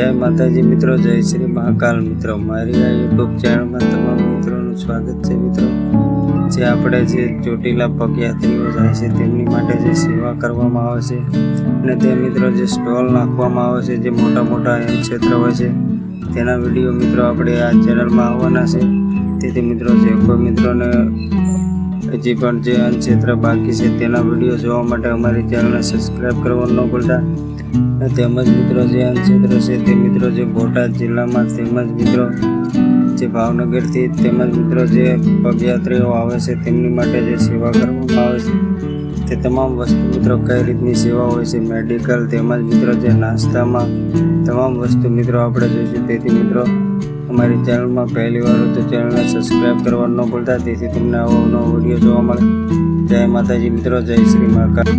જય માતાજી મિત્રો, જય શ્રી મહાકાલ મિત્રો। મારી આ યુટ્યુબ ચેનલમાં તમામ મિત્રોનું સ્વાગત છે મિત્રો। જે આપણે જે ચોટીલા પગયાત્રીઓ જાય છે તેમની માટે જે સેવા કરવામાં આવે છે અને તે મિત્રો જે સ્ટોલ નાખવામાં આવે છે, જે મોટા મોટા ક્ષેત્ર હોય છે તેના વિડીયો મિત્રો આપણે આ ચેનલમાં આવવાના છે। તેથી મિત્રો જે કોઈ મિત્રોને હજી પણ જે ક્ષેત્ર બાકી છે તેના વિડીયો જોવા માટે અમારી ચેનલને સબસ્ક્રાઈબ કરવાનું ન ભૂલતા। તેમજ મિત્રો જે ક્ષેત્ર છે તે મિત્રો જે બોટાદ જિલ્લામાં તેમજ મિત્રો જે ભાવનગરથી તેમજ મિત્રો જે પગયાત્રીઓ આવે છે તેમની માટે જે સેવા કરવામાં આવે છે તે તમામ વસ્તુ મિત્રો કઈ રીતની સેવા હોય છે, મેડિકલ તેમજ મિત્રો જે નાસ્તામાં તમામ વસ્તુ મિત્રો આપણે જોઈશું। તેથી મિત્રો અમારી ચેનલમાં પહેલી વાર તો ચેનલને સબસ્ક્રાઈબ કરવાનું ન ભૂલતા, તેથી તમને આવો નવો વિડીયો જોવા મળે। જય માતાજી મિત્રો, જય શ્રી મહાકાલ।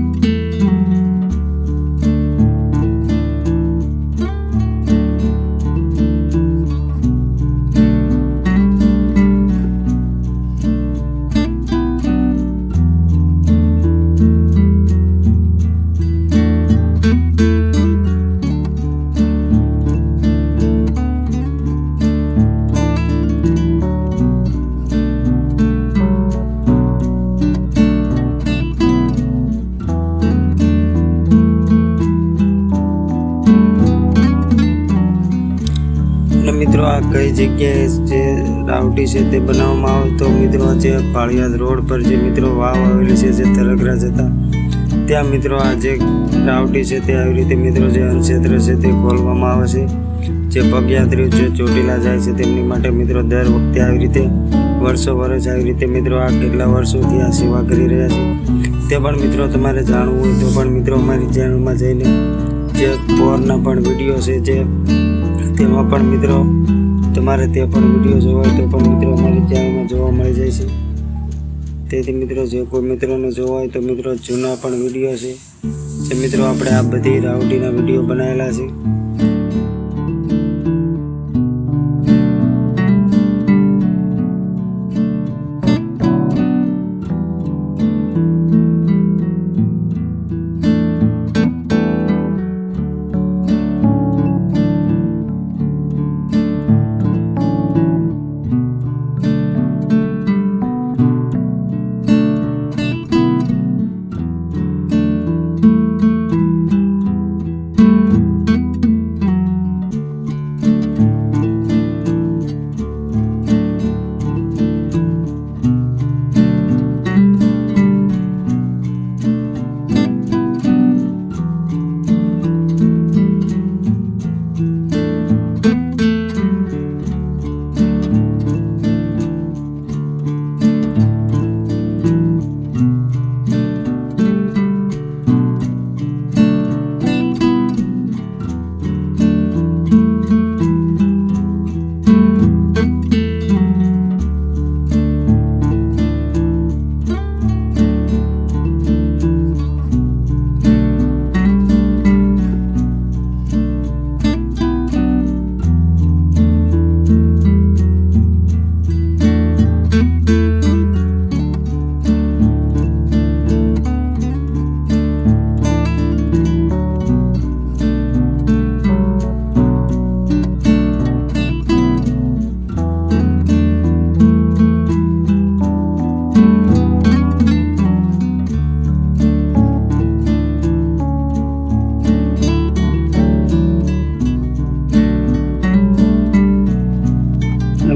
મિત્રો આ કઈ જગ્યાએ જે રાવટી છે તે બનાવવામાં આવે તો મિત્રો જે પાળિયાદ રોડ પર જે મિત્રો વાવ આવેલી છે જે તરગરા જતા ત્યાં મિત્રો આ જે રાવટી છે તે આવી રીતે મિત્રો જે ક્ષેત્ર છે તે ખોલવામાં આવે છે। જે પગયાત્રીઓ જે ચોટીલા જાય છે તેમની માટે મિત્રો દર વખતે આવી રીતે વર્ષો વર્ષ આવી રીતે મિત્રો આ કેટલા વર્ષોથી આ સેવા કરી રહ્યા છે તે પણ મિત્રો તમારે જાણવું હોય તો પણ મિત્રો અમારી ચેનલમાં જઈને જે પોરના પણ વિડીયો છે જે તેમાં પણ મિત્રો તમારે તે પણ વિડીયો જોવા હોય તો પણ મિત્રો અમારી ચેનલમાં જોવા મળી જાય છે। તેથી મિત્રો જે કોઈ મિત્રોને જોવા હોય તો મિત્રો જૂના પણ વિડીયો છે જે મિત્રો આપણે આ બધી રાવટીના વિડીયો બનાવેલા છે।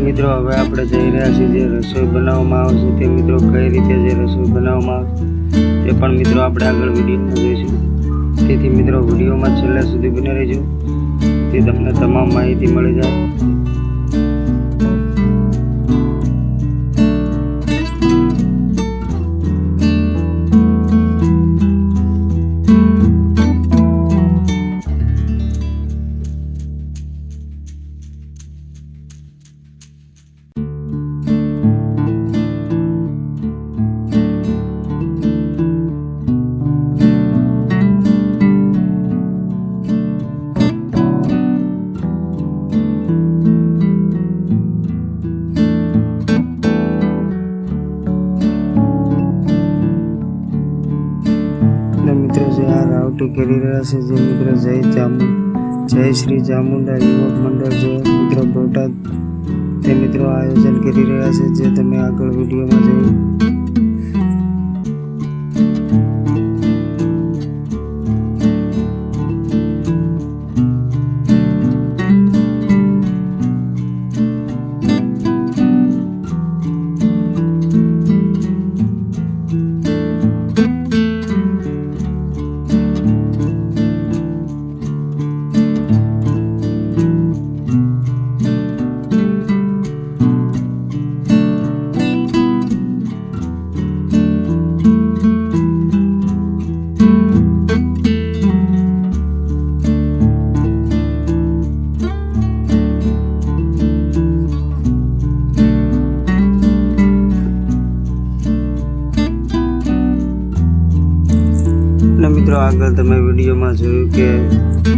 મિત્રો હવે આપણે જઈ રહ્યા છીએ જે રસોઈ બનાવવામાં આવે છે તે મિત્રો કઈ રીતે જે રસોઈ બનાવવામાં આવે તે પણ મિત્રો આપણે આગળ વિડીયોમાં જોઈશું। તેથી મિત્રો વિડીયોમાં છેલ્લે સુધી બને રહેજો, જેથી તમને તમામ માહિતી મળી જાય। મિત્રો જે આ રાવટી કરી રહ્યા છે જે મિત્રો જય ચામુંડ જય શ્રી ચામુંડા યુવક મંડળ જે મિત્રો બોટાદ તે મિત્રો આયોજન કરી રહ્યા છે, જે તમે આગળ વિડીયોમાં જોયું. અને મિત્રો આગળ તમે વિડીયોમાં જોયું કે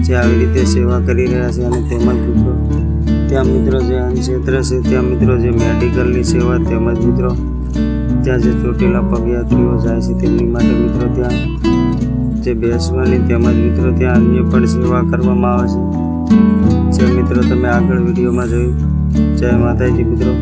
જે આવી રીતે સેવા કરી રહ્યા છે, અને તેમજ મિત્રો ત્યાં મિત્રો જે અન્નક્ષેત્ર છે, ત્યાં મિત્રો જે મેડિકલની સેવા, તેમજ મિત્રો ત્યાં જે ચોટીલા પગયાત્રીઓ જાય છે તેમની માટે મિત્રો ત્યાં જે બેસવાની, તેમજ મિત્રો ત્યાં અન્ય પણ સેવા કરવામાં આવે છે, જે મિત્રો તમે આગળ વિડીયોમાં જોયું. જય માતાજી મિત્રો.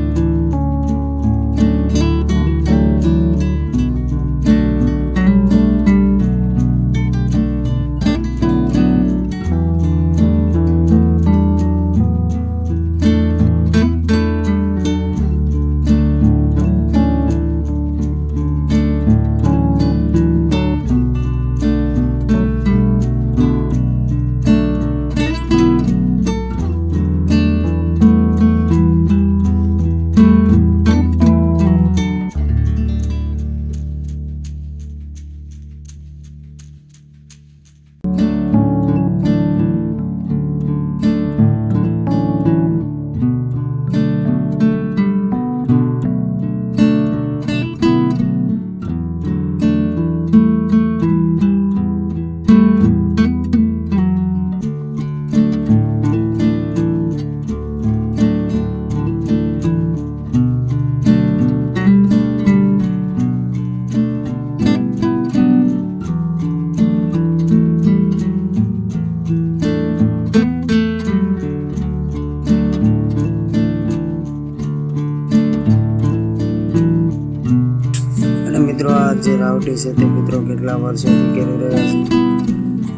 મિત્રો આ જે રાવટી છે તે મિત્રો કેટલા વર્ષોથી કરી રહ્યા છે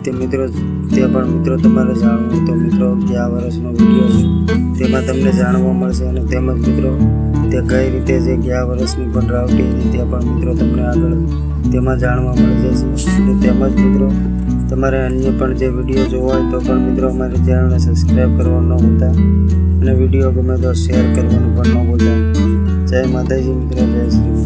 તે મિત્રો તે પણ મિત્રો તમારે જાણવું તો મિત્રો ગયા વર્ષનો વિડીયો છે તેમાં તમને જાણવા મળશે, અને તેમજ મિત્રો તે કઈ રીતે જે ગયા વર્ષની પણ રાવટી હતી તે પણ મિત્રો તમને આગળ તેમાં જાણવા મળી જશે. અને તેમજ મિત્રો તમારે અન્ય પણ જે વિડીયો જોવા હોય તો પણ મિત્રો અમારી ચેનલને સબસ્ક્રાઈબ કરવાનું ન ભૂલતા, અને વિડીયો ગમે તો શેર કરવાનું પણ ન ભૂલતા. જય માતાજી મિત્રો. જય શ્રી.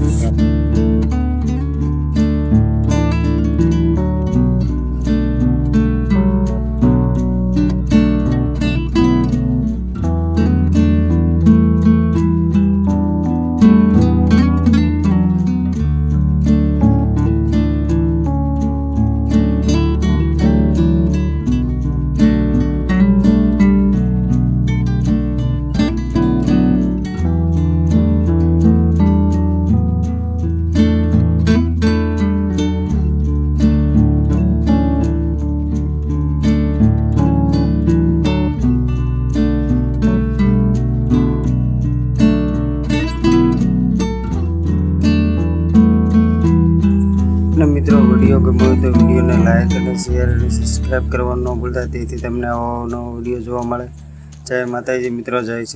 મિત્રો વિડીયો ગમ્યો હોય તો વિડીયોને લાઈક અને શેર અને સબસ્ક્રાઈબ કરવાનું ન ભૂલતા, તેથી તમને આવો નવો વિડીયો જોવા મળે. જય માતાજી મિત્રો. જય શ્રી.